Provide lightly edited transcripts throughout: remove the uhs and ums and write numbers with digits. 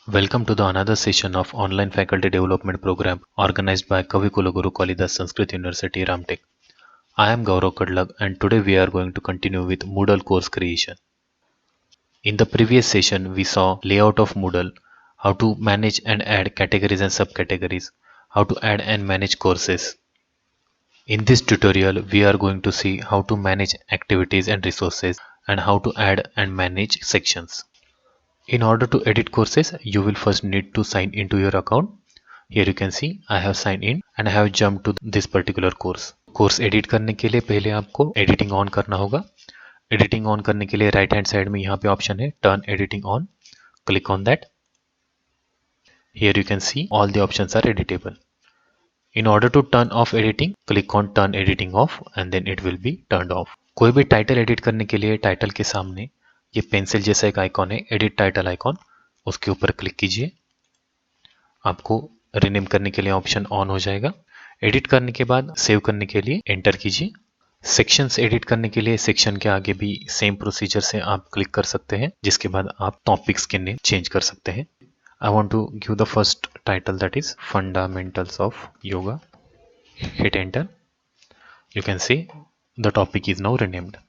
Welcome to the another session of online faculty development program organized by Kavi Kulaguru Kalidas Sanskrit University Ramtek. I am Gaurav Kadlag and today we are going to continue with Moodle course creation. In the previous session we saw layout of Moodle, how to manage and add categories and subcategories, how to add and manage courses. In this tutorial we are going to see how to manage activities and resources and how to add and manage sections. In order to edit courses, you will first need to sign into your account. Here you can see I have signed in and I have jumped to this particular course. Course edit करने के लिए पहले आपको editing on करना होगा. Editing on करने के लिए राइट हैंड साइड में यहाँ पे ऑप्शन है turn editing on. Click on that. Here you can see all the options are editable. In order to turn off editing, click on turn editing off and then it will be turned off. कोई भी title edit करने के लिए title के सामने ये pencil जैसा एक आइकॉन है, एडिट टाइटल आइकॉन, उसके ऊपर क्लिक कीजिए. आपको रीनेम करने के लिए ऑप्शन ऑन हो जाएगा. एडिट करने के बाद सेव करने के लिए एंटर कीजिए. सेक्शंस एडिट करने के लिए सेक्शन के आगे भी सेम प्रोसीजर से आप क्लिक कर सकते हैं, जिसके बाद आप टॉपिक्स के नेम चेंज कर सकते हैं. I want to give the first title that is fundamentals of yoga. Hit enter. You can see the topic is now renamed.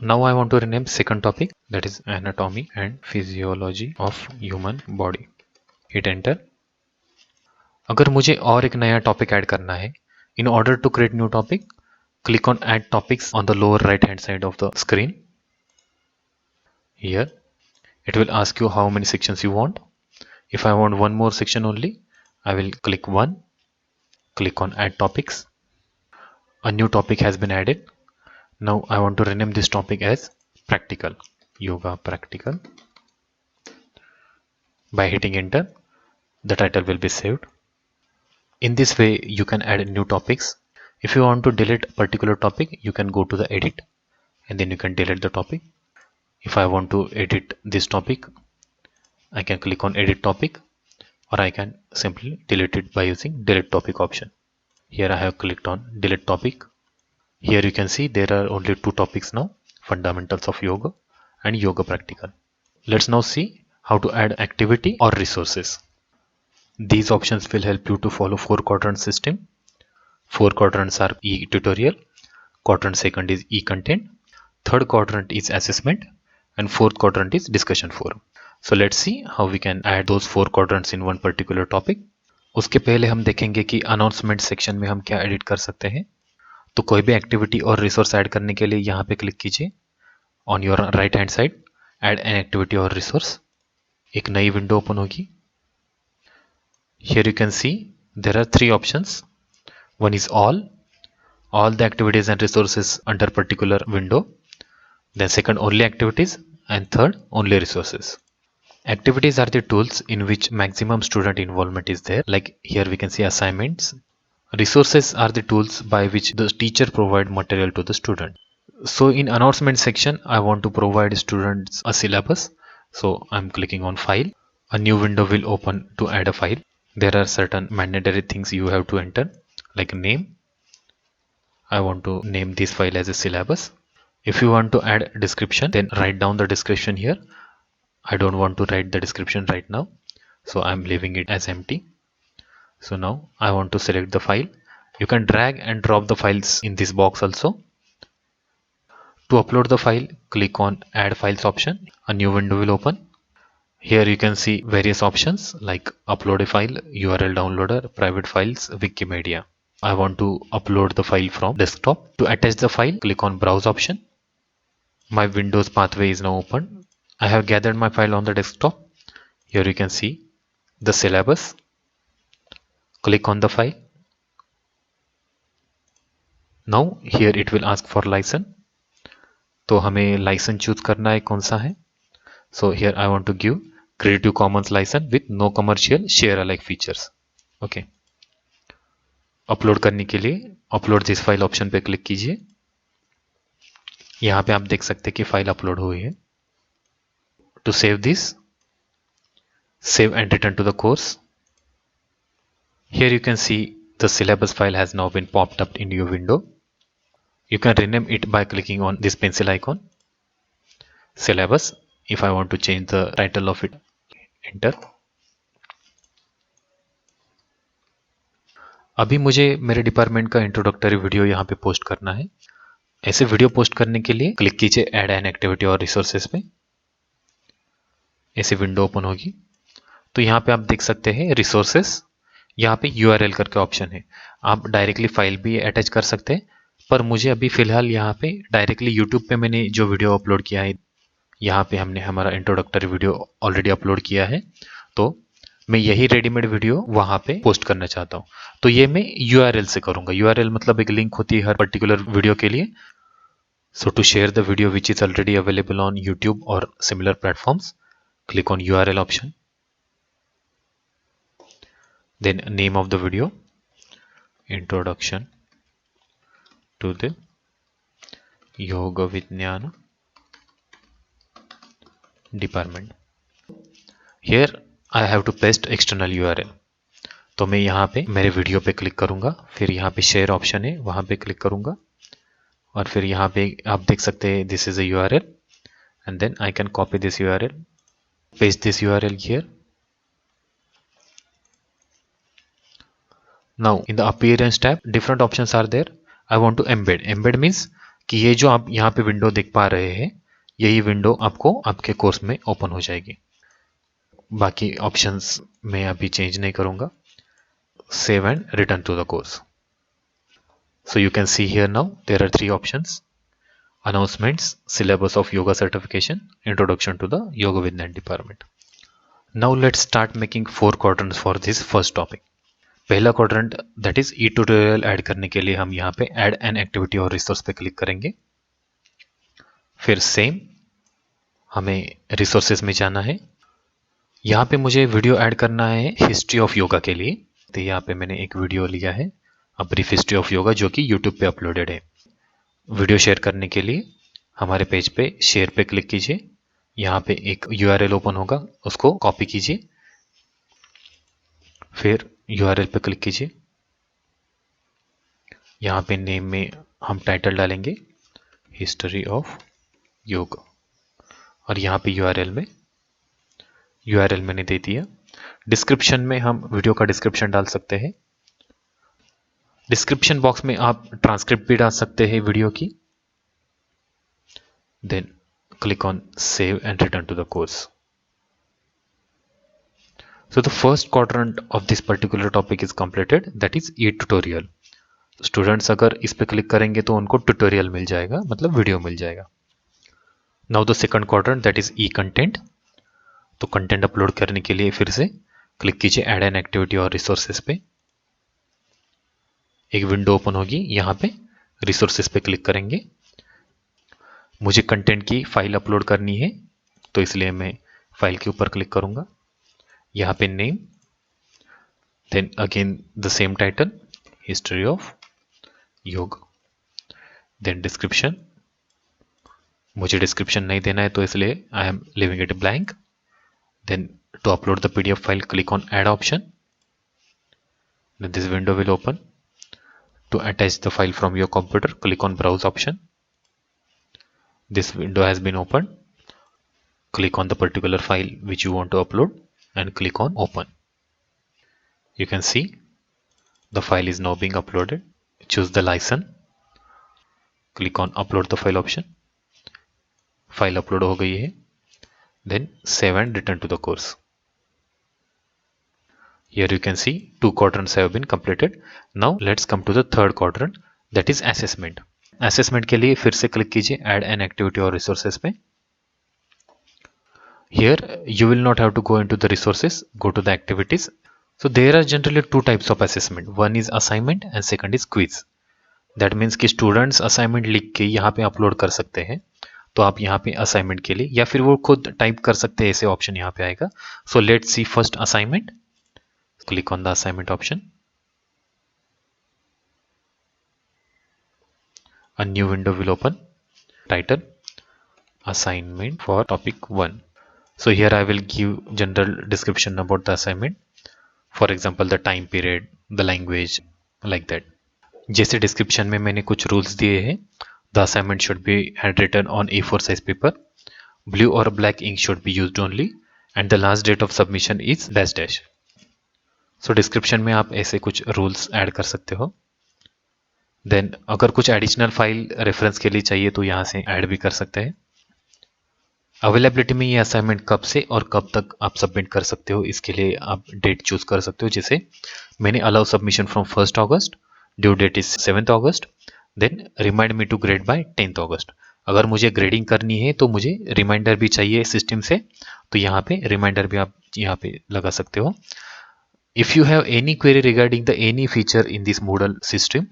Now I want to rename second topic, that is anatomy and physiology of human body. Hit enter. अगर मुझे और एक नया topic add करना है, in order to create new topic, click on add topics on the lower right hand side of the screen. Here it will ask you how many sections you want. If I want one more section only, I will click 1, click on add topics. A new topic has been added. Now I want to rename this topic as practical, yoga practical. By hitting enter, the title will be saved. In this way you can add new topics. If you want to delete a particular topic, you can go to the edit and then you can delete the topic. If I want to edit this topic, I can click on edit topic, or I can simply delete it by using delete topic option. Here I have clicked on delete topic. Here you can see there are only two topics now, fundamentals of yoga and yoga practical. Let's now see how to add activity or resources. These options will help you to follow 4-quadrant system. 4 quadrants are e-tutorial, quadrant second is e-content, third quadrant is assessment, and fourth quadrant is discussion forum. So let's see how we can add those 4 quadrants in one particular topic. उसके पहले हम देखेंगे कि announcement section में हम क्या edit कर सकते हैं. तो कोई भी एक्टिविटी और रिसोर्स ऐड करने के लिए यहाँ पे क्लिक कीजिए. On your right hand side add an activity और रिसोर्स. एक नई विंडो ओपन होगी. Here you can see there are 3 options. One is all the activities and resources under particular window. Then second, only activities, and third, only resources. Activities are the tools in which maximum student involvement is there. Like here we can see assignments. Resources are the tools by which the teacher provide material to the student. So in announcement section, I want to provide students a syllabus. So I'm clicking on file. A new window will open to add a file. There are certain mandatory things you have to enter, like name. I want to name this file as a syllabus. If you want to add description, then write down the description here. I don't want to write the description right now, so I'm leaving it as empty. So now I want to select the file. You can drag and drop the files in this box also. To upload the file, click on add files option. A new window will open. Here you can see various options like upload a file, URL downloader, private files, Wikimedia. I want to upload the file from desktop. To attach the file, click on browse option. My Windows pathway is now open. I have gathered my file on the desktop. Here you can see the syllabus. Click on the file. Now here it will ask for license. तो हमें licence choose करना है कौन सा है. So here I want to give Creative Commons license with no commercial share alike features. Okay. Upload करने के लिए अपलोड दिस फाइल ऑप्शन पे क्लिक कीजिए. यहाँ पे आप देख सकते हैं कि फाइल अपलोड हुई है. To save this, save and return to the course. Here you can see the syllabus file has now been popped up in your window. You can rename it by clicking on this pencil icon. Syllabus. If I want to change the title of it, enter. अभी मुझे मेरे department का introductory video यहाँ पे post करना है। ऐसे video post करने के लिए क्लिक कीजिए ऐड एन एक्टिविटी और रिसोर्सेज पे। ऐसे विंडो ओपन होगी तो यहाँ पे आप देख सकते हैं रिसोर्सेस, यहाँ पे URL करके ऑप्शन है। आप डायरेक्टली फाइल भी अटैच कर सकते हैं, पर मुझे अभी फिलहाल यहाँ पे डायरेक्टली यूट्यूब पे मैंने जो वीडियो अपलोड किया है, यहाँ पे हमने हमारा इंट्रोडक्टरी वीडियो ऑलरेडी अपलोड किया है, तो मैं यही रेडीमेड वीडियो वहाँ पे पोस्ट करना चाहता हूँ। तो ये मैं URL से करूँगा। URL मतलब एक लिंक होती है हर पर्टिकुलर वीडियो के लिए। So to share the video which is already available on YouTube or similar platforms, click on URL option. Then name of the video, Introduction to the Yoga Vijnana Department. Here I have to paste external URL. तो मैं यहाँ पे मेरे video पे click करूँगा, फिर यहाँ पे शेयर ऑप्शन है वहाँ पे क्लिक करूँगा, और फिर यहाँ पे आप देख सकते हैं this is a URL, and then I can copy this URL, paste this URL here. Now in the appearance tab different options are there. I want to embed. Embed means कि ये जो आप यहाँ पे विंडो देख पा रहे हैं, यही विंडो आपको आपके कोर्स में ओपन हो जाएगी। बाकी ऑप्शंस मैं अभी चेंज नहीं करूँगा। Save and return to the course. So you can see here now there are 3 options: announcements, syllabus of yoga certification, introduction to the Yoga Vidyan department. Now let's start making 4 quadrants for this first topic. पहला quadrant that is E tutorial add करने के लिए हम यहाँ पे add an activity और resource पे click करेंगे। फिर सेम हमें रिसोर्सेज में जाना है। यहाँ पे मुझे वीडियो ऐड करना है हिस्ट्री ऑफ योगा के लिए, तो यहाँ पे मैंने एक वीडियो लिया है a brief history of yoga जो कि यूट्यूब पे अपलोडेड है। वीडियो शेयर करने के लिए हमारे पेज पे शेयर पे क्लिक कीजिए, यहाँ पे एक URL ओपन होगा, उसको कॉपी कीजिए, फिर URL पे क्लिक कीजिए। यहाँ पे नेम में हम टाइटल डालेंगे हिस्ट्री ऑफ योगा, और यहाँ पे URL मैंने दे दिया। डिस्क्रिप्शन में हम वीडियो का डिस्क्रिप्शन डाल सकते हैं। डिस्क्रिप्शन बॉक्स में आप ट्रांसक्रिप्ट भी डाल सकते हैं वीडियो की। Then click on save and return to the course. So the first quadrant of this particular topic is completed, that is e-tutorial. Students अगर इस पे क्लिक करेंगे तो उनको ट्यूटोरियल मिल जाएगा, मतलब वीडियो मिल जाएगा। Now the second quadrant that is E content. तो कंटेंट अपलोड करने के लिए फिर से क्लिक कीजिए ऐड एन एक्टिविटी और रिसोर्सेज पे। एक विंडो ओपन होगी, यहाँ पे रिसोर्सेज पे क्लिक करेंगे। मुझे कंटेंट की फाइल अपलोड करनी है तो इसलिए मैं फाइल के ऊपर क्लिक करूंगा। यहाँ पे name, then again the same title history of yoga, then description. मुझे डिस्क्रिप्शन नहीं देना है तो इसलिए I am living it blank. Then to upload the PDF file click on add option, then this window will open. To attach the file from your computer click on browse option. This window has been opened. Click on the particular file which you want to upload and click on open. You can see the file is now being uploaded. Choose the license, click on upload the file option. File upload हो गई है, then save and return to the course. Here you can see 2 quadrants have been completed. Now let's come to the third quadrant, that is assessment. Assessment के लिए फिर से click कीजिए add an activity or resources पे। Here you will not have to go into the resources, go to the activities. So there are generally 2 types of assessment. One is assignment and second is quiz. That means कि students assignment लिख के यहाँ पे upload कर सकते हैं। तो आप यहाँ पे assignment के लिए या फिर वो खुद टाइप कर सकते हैं, ऐसे ऑप्शन यहाँ पे आएगा। So let's see first assignment. Click on the assignment option. A new window will open. Title assignment for topic 1. So here I will give general description about the assignment. For example, the time period, the language, like that. जैसे description में मैंने कुछ rules दिए हैं। The assignment should be handwritten on A4 size paper. Blue or black ink should be used only, and the last date of submission is dash dash. So description में आप ऐसे कुछ रूल्स ऐड कर सकते हो। Then अगर कुछ additional file reference के लिए चाहिए तो यहाँ से ऐड भी कर सकते हैं। अवेलेबिलिटी में ये असाइनमेंट कब से और कब तक आप सबमिट कर सकते हो, इसके लिए आप डेट चूज कर सकते हो। जैसे मैंने allow submission from 1 August, due date is 7 August, then remind me to grade by 10 August. अगर मुझे ग्रेडिंग करनी है तो मुझे रिमाइंडर भी चाहिए सिस्टम से, तो यहाँ पे रिमाइंडर भी आप यहाँ पे लगा सकते हो। If you have any query regarding the any feature in this Moodle system,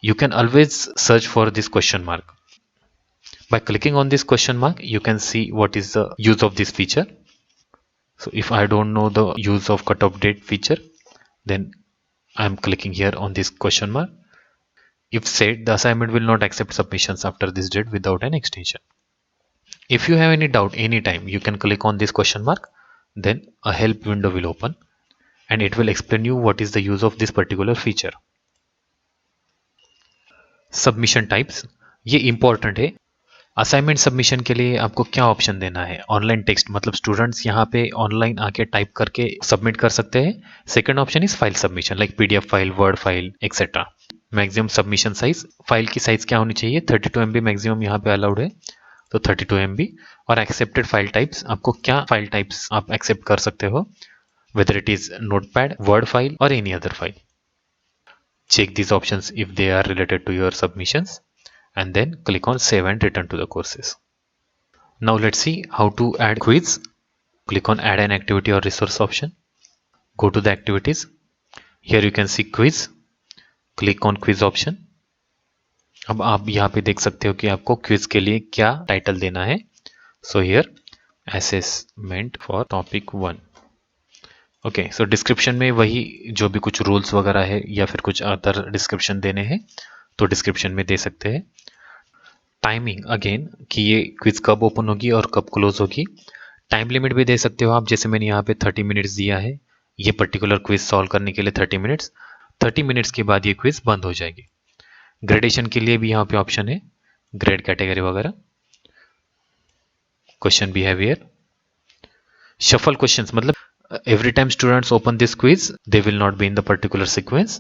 you can always search for this question mark. By clicking on this question mark, you can see what is the use of this feature. So if I don't know the use of cutoff date feature, then I'm clicking here on this question mark. If said, the assignment will not accept submissions after this date without an extension. If you have any doubt anytime, you can click on this question mark, then a help window will open and it will explain you what is the use of this particular feature. Submission types, ये important है। Assignment submission के लिए आपको क्या option देना है? Online text, मतलब students यहाँ पे ऑनलाइन आके टाइप करके सबमिट कर सकते हैं। Second option is file submission, like PDF file, word file etcetera. Maximum submission size, file की साइज क्या होनी चाहिए? 32 MB मैक्सिमम यहाँ पे अलाउड है, तो 32 MB। और एक्सेप्टेड फाइल टाइप्स, आपको क्या फाइल टाइप्स आप एक्सेप्ट कर सकते हो, whether it is notepad, word file और any other file. Check these options if they are related to your submissions and then click on save and return to the courses. Now let's see how to add quiz. Click on add an activity or resource option. Go to the activities. Here you can see quiz. Click on quiz option. अब आप यहाँ पे देख सकते हो कि आपको quiz के लिए क्या टाइटल देना है। So here assessment for topic 1. Okay, so description में वही जो भी कुछ रूल्स वगैरह है या फिर कुछ अदर डिस्क्रिप्शन देने हैं तो डिस्क्रिप्शन में दे सकते हैं। टाइमिंग अगेन कि ये क्विज कब ओपन होगी और कब क्लोज होगी। टाइम लिमिट भी दे सकते हो आप, जैसे मैंने यहाँ पे 30 मिनट्स दिया है ये पर्टिकुलर क्विज सॉल्व करने के लिए। 30 मिनट्स, 30 मिनट्स के बाद ये क्विज बंद हो जाएगी। ग्रेडेशन के लिए भी यहाँ पे ऑप्शन है, ग्रेड कैटेगरी वगैरह। क्वेश्चन बिहेवियर, शफल क्वेश्चंस, मतलब every time students open this quiz, they will not be in the particular sequence.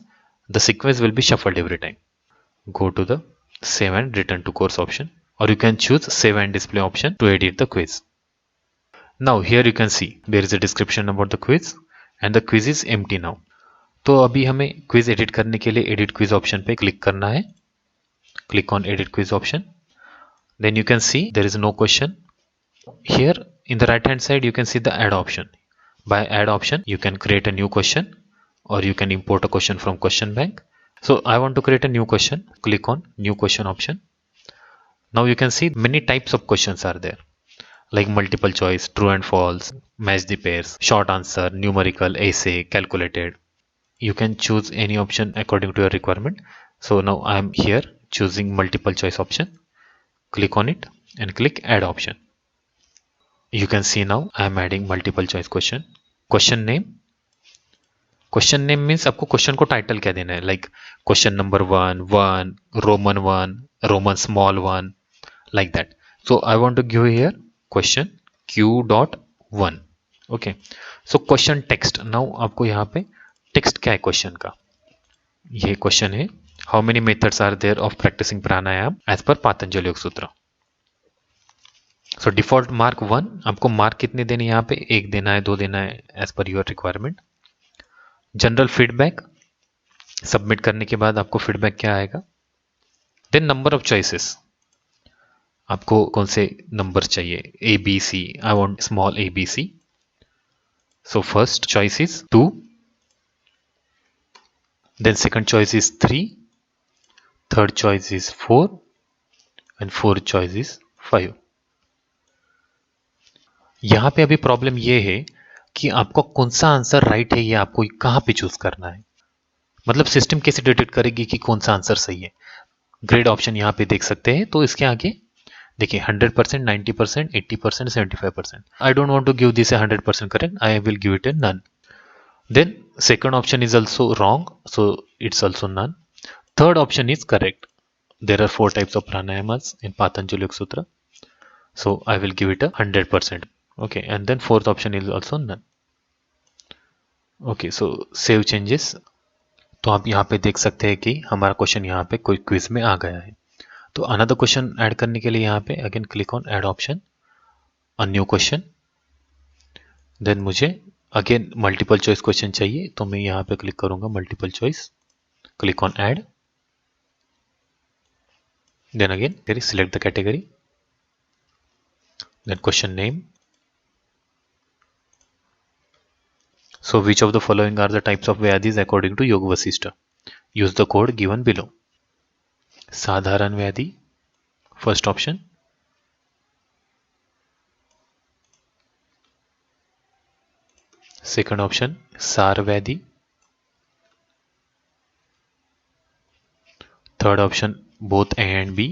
The sequence will be shuffled every time. Go to the save and return to course option, or you can choose save and display option to edit the quiz. Now here you can see there is a description about the quiz and the quiz is empty now. तो अभी हमें quiz edit करने के लिए edit quiz option पे click करना है। Click on edit quiz option. Then you can see there is no question. Here in the right hand side you can see the add option. By add option you can create a new question or you can import a question from question bank. So I want to create a new question. Click on new question option. Now you can see many types of questions are there, like multiple choice, true and false, match the pairs, short answer, numerical, essay, calculated. You can choose any option according to your requirement. So now I am here choosing multiple choice option. Click on it and click add option. You can see now I am adding multiple choice question. Question name, question name means आपको question को title क्या देना है, like question number 1, Roman 1, Roman small 1, like that. So I want to give here question Q.1. Okay, so question text, now आपको यहाँ पे text क्या है क्वेश्चन का, ये क्वेश्चन है how many methods are there of practising pranayama as per Patanjali योग सूत्र। सो डिफॉल्ट मार्क 1, आपको मार्क कितने देने यहाँ पे, 1 देना है, 2 देना है, as per your requirement. General feedback, submit करने के बाद आपको फीडबैक क्या आएगा। देन नंबर ऑफ चॉइसेस, आपको कौन से नंबर चाहिए, ABC, I want small ABC। So first choice is 2, then second choice is 3, third choice is 4 and fourth choice is 5। यहाँ पे अभी प्रॉब्लम ये है कि आपको कौन सा आंसर राइट है, ये आपको कहाँ पे चूज करना है, मतलब सिस्टम कैसे डिटेक्ट करेगी कि कौन सा आंसर सही है। ग्रेड ऑप्शन यहाँ पे देख सकते हैं, तो इसके आगे देखिए 100%, 90%, 80%, 75%। I don't want to give this 100% correct, I will give it a none. Then second option is also wrong, so it's also none. Third option is correct. There are 4 types of प्राणायाmas in Patanjali Yoga Sutra, so I will give it a 100%. Okay, and then fourth option is also none. Okay, so save changes. तो आप यहाँ पे देख सकते हैं कि हमारा क्वेश्चन यहाँ पे कोई क्विज में आ गया है. तो अनदर क्वेश्चन ऐड करने के लिए यहाँ पे again click on add option, a new question. Then मुझे अगेन मल्टीपल चॉइस क्वेश्चन चाहिए, तो मैं यहाँ पे क्लिक करूंगा multiple choice, click on add. Then again here select the category, then question name. So which of the following are the types of Vyadhis according to Yoga Vasishtha? Use the code given below. साधारण व्याधि, first option. Second option सार व्याधि. Third option both A and B.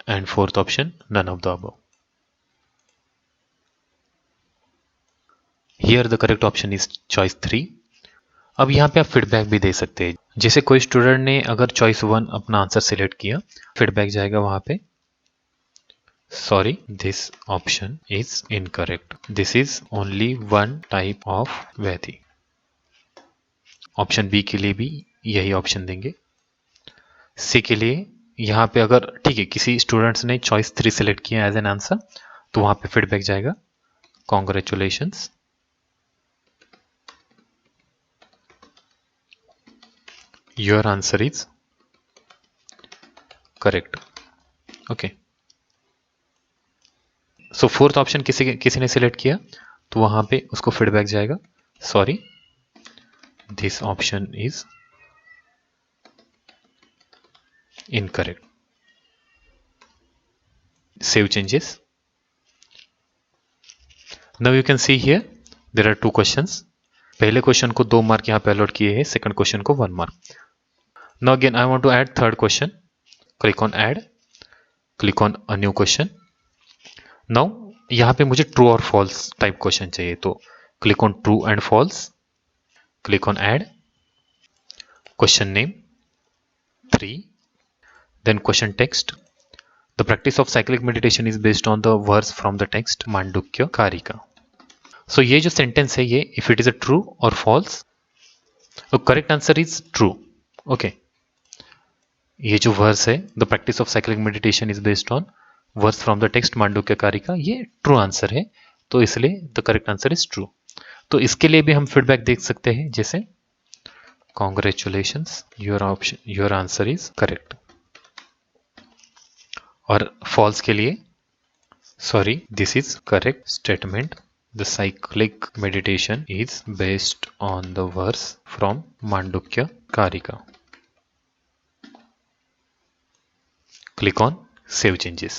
And fourth option none of the above. Here the correct option is choice 3. अब यहाँ पे आप feedback भी दे सकते हैं. जैसे कोई स्टूडेंट ने अगर चॉइस 1 अपना आंसर सिलेक्ट किया, फीडबैक जाएगा वहां पे, sorry, this option is incorrect. This is only one type of व्याधि. ऑप्शन बी के लिए भी यही ऑप्शन देंगे. सी के लिए यहाँ पे अगर ठीक है किसी स्टूडेंट्स ने चॉइस 3 सिलेक्ट किया एज एन आंसर, तो वहां पे फीडबैक जाएगा, congratulations, your answer is correct. Okay, so fourth option किसी ने सिलेक्ट किया, तो वहां पे उसको फीडबैक जाएगा, sorry, this option is incorrect. Save changes. Now you can see here there are 2 questions. पहले क्वेश्चन को 2 मार्क यहाँ पे अलॉट किए हैं, सेकंड क्वेश्चन को 1 mark. Now again I want to add third question. Click on add, click on a new question. Now यहाँ पे मुझे ट्रू और फॉल्स टाइप क्वेश्चन चाहिए, तो click on true and false, click on add, question name 3, then question text. The practice of cyclic meditation is based on the verse from the text Mandukya Karika. So ये जो sentence है ये if it is a true or false, तो correct answer is true. Okay, ये जो verse है the practice of cyclic meditation is based on verse from the text Mandukya Karika, ये true answer है, तो इसलिए the correct answer is true. तो इसके लिए भी हम फीडबैक देख सकते हैं, जैसे congratulations, your answer is correct. और फॉल्स के लिए sorry, this is correct statement, the cyclic meditation is based on the verse from Mandukya Karika. Click on Save Changes.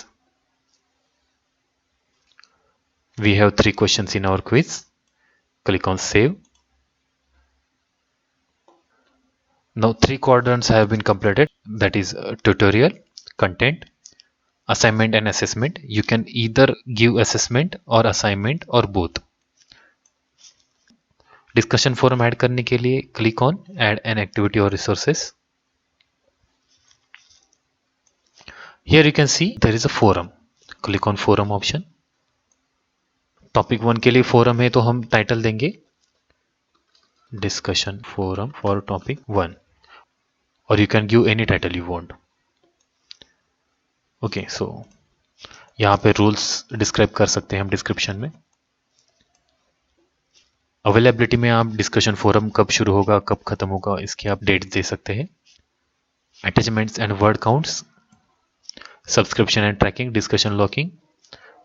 We have 3 questions in our quiz. Click on Save. Now 3 quadrants have been completed. That is tutorial, content, assignment and assessment. You can either give assessment or assignment or both. Discussion forum add करने के लिए click on Add an activity or resources. Here you can see there is a forum. Click on forum option. Topic 1 के लिए forum है, तो हम title देंगे discussion forum for topic 1, और you can give any title you want. Okay, so यहाँ पे rules describe कर सकते हैं हम डिस्क्रिप्शन में. अवेलेबिलिटी में आप डिस्कशन फोरम कब शुरू होगा कब खत्म होगा इसकी आप डेट दे सकते हैं. Attachments and word counts, subscription and tracking, discussion locking,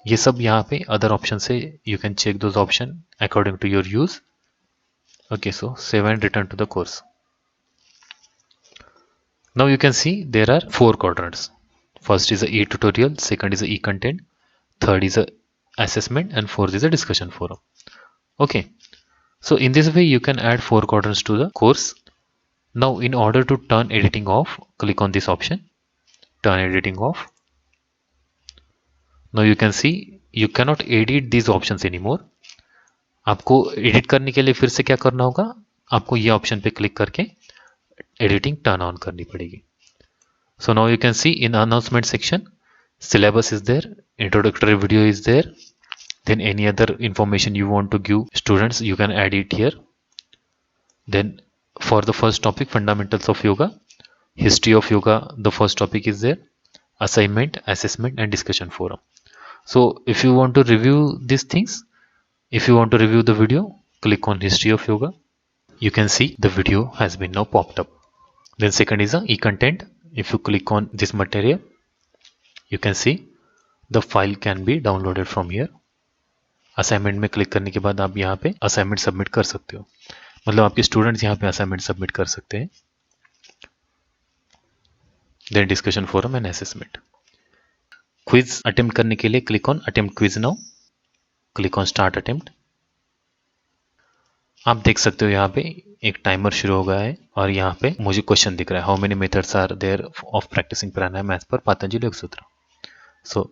ये सब यहाँ पे अदर ऑप्शन से you can check those options according to your use. Okay, so save and return to the course. Now you can see there are 4 quadrants. First is a e-tutorial, second is a e-content, third is a assessment, and fourth is a discussion forum. Okay, so in this way you can add 4 quadrants to the course. Now in order to turn editing off, click on this option, turn editing off. Now you can see you cannot edit these options anymore. आपको edit करने के लिए फिर से क्या करना होगा, आपको ये ऑप्शन पे क्लिक करके एडिटिंग टर्न ऑन करनी पड़ेगी. So now you can see in announcement section, syllabus is there, introductory video is there, then any other information you want to give students, you can add it here. Then for the first topic, fundamentals of yoga, history of yoga, the first topic is there, assignment, assessment, and discussion forum. So if you want to review these things, if you want to review the video, click on history of yoga. You can see the video has been now popped up. Then second is the e-content. If you click on this material, you can see the file can be downloaded from here. Assignment में click करने के बाद आप यहाँ पे assignment submit कर सकते हो, मतलब आपके स्टूडेंट्स यहाँ पे असाइनमेंट सबमिट कर सकते हैं. Then discussion forum and assessment. Quiz attempt करने के लिए click on attempt quiz now, click on start attempt. आप देख सकते हो यहाँ पे एक टाइमर शुरू हो गया है और यहाँ पे मुझे क्वेश्चन दिख रहा है, how many methods are there of practising pranayama as per Patanjali योग सूत्र. सो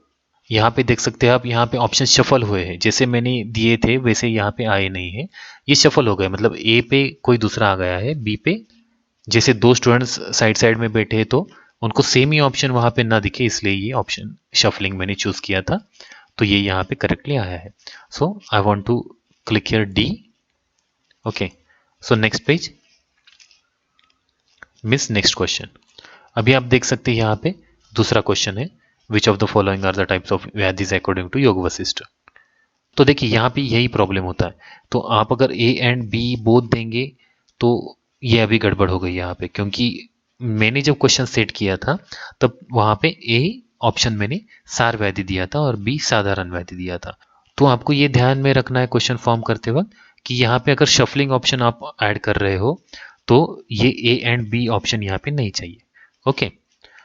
यहाँ पे देख सकते हैं आप, यहाँ पे ऑप्शन शफल हुए हैं, जैसे मैंने दिए थे वैसे यहाँ पे आए नहीं है, ये शफल हो गए, मतलब ए पे कोई दूसरा आ गया है, बी पे जैसे दो स्टूडेंट्स साइड साइड में बैठे हैं तो उनको सेम ही ऑप्शन वहाँ पे ना दिखे, इसलिए ये ऑप्शन शफलिंग मैंने चूज किया था, तो ये यहाँ पे करेक्टली आया है. So I want to click here D. Okay, so next page, miss next question. अभी आप देख सकते हैं यहाँ पे दूसरा क्वेश्चन है, which of the following are the types of व्याधिज अकॉर्डिंग टू योग वशिष्ठ. तो देखिए यहाँ पे यही प्रॉब्लम होता है, तो आप अगर ए एंड बी बोथ देंगे तो ये अभी गड़बड़ हो गई यहाँ पे, क्योंकि मैंने जब क्वेश्चन सेट किया था तब वहाँ पे ए ऑप्शन मैंने सार व्याधि दिया था और बी साधारण व्याधि दिया था. तो आपको ये ध्यान में रखना है क्वेश्चन फॉर्म करते वक्त कि यहाँ पे अगर शफलिंग ऑप्शन आप ऐड कर रहे हो तो ये ए एंड बी ऑप्शन यहाँ पे नहीं चाहिए. Okay,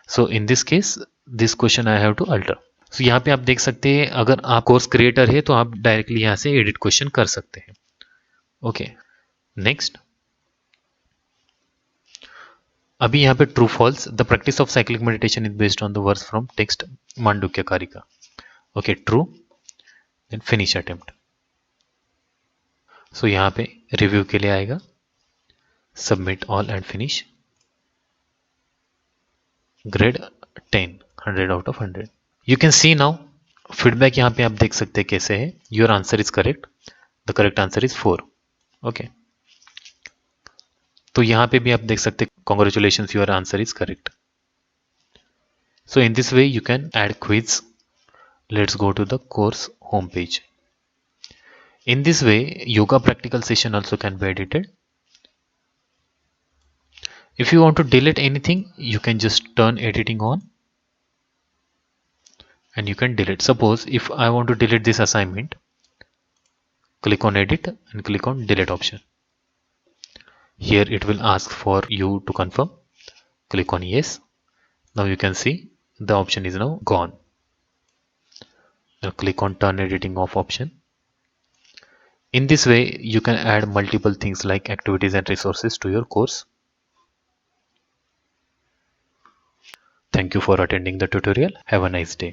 so in this case this question I have to alter. So यहाँ पे आप देख सकते हैं, अगर आप कोर्स क्रिएटर है तो आप डायरेक्टली यहाँ से एडिट क्वेश्चन कर सकते हैं. Okay, next. अभी यहाँ पे true false, the practice of cyclic meditation is based on the verse from text Mandukya Karika. Okay, true. Then finish attempt. So यहाँ पे रिव्यू के लिए आएगा, submit all and finish. Grade 10, 100 out of 100. You can see now feedback यहाँ पे आप देख सकते हैं कैसे है. Your answer is correct, the correct answer is 4. Okay, तो यहाँ पे भी आप देख सकते हैं, congratulation your answer is correct. So in this way you can add quiz. Let's go to the course home page. In this way, yoga practical session also can be edited. If you want to delete anything, you can just turn editing on and you can delete. Suppose if I want to delete this assignment, click on edit and click on delete option. Here it will ask for you to confirm. Click on yes. Now you can see the option is now gone. Now click on turn editing off option. In this way, you can add multiple things like activities and resources to your course. Thank you for attending the tutorial. Have a nice day.